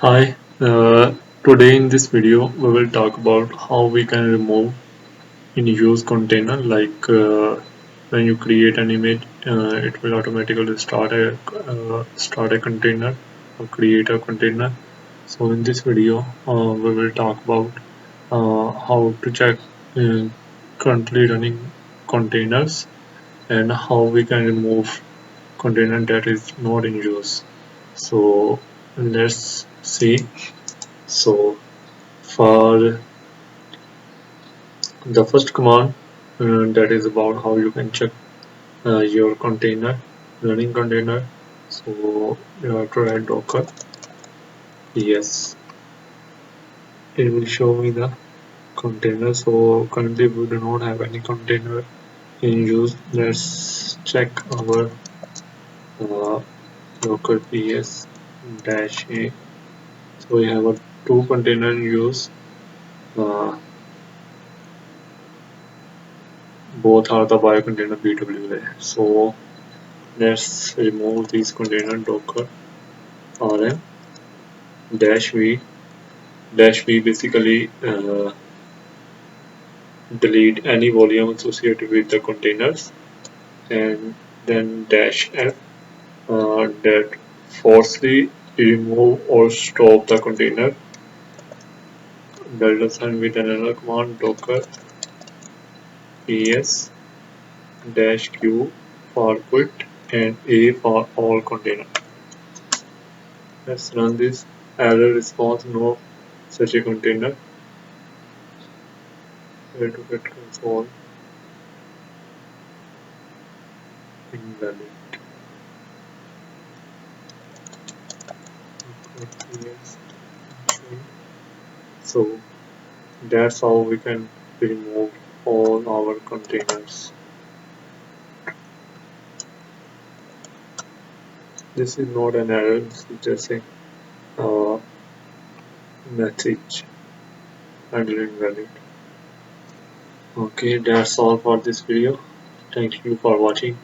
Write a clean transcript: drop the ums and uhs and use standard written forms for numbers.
Hi, today in this video we will talk about how we can remove in use container when you create an image it will automatically start a container or create a container. So in this video we will talk about how to check uh, currently running containers and how we can remove container that is not in use. So let's see. So for the first command, that is about how you can check your container, running container. So you have to write docker. Yes, it will show me the container. So currently we do not have any container in use. Let's check our uh, docker ps dash a. So we have a two container in use. Uh, Both are the bio container BWA. So let's remove these container docker rm dash v. Dash v basically delete any volume associated with the containers, and then dash f that forcefully remove or stop the container. Delta sign with another command docker ps dash q for quit and a for all container. Let's run this. Error response no such a container. Where to get console invalid. Yes. Okay. So that's how we can remove all our containers. This is not an error, this is just a uh, message under invalid. Okay, that's all for this video. Thank you for watching.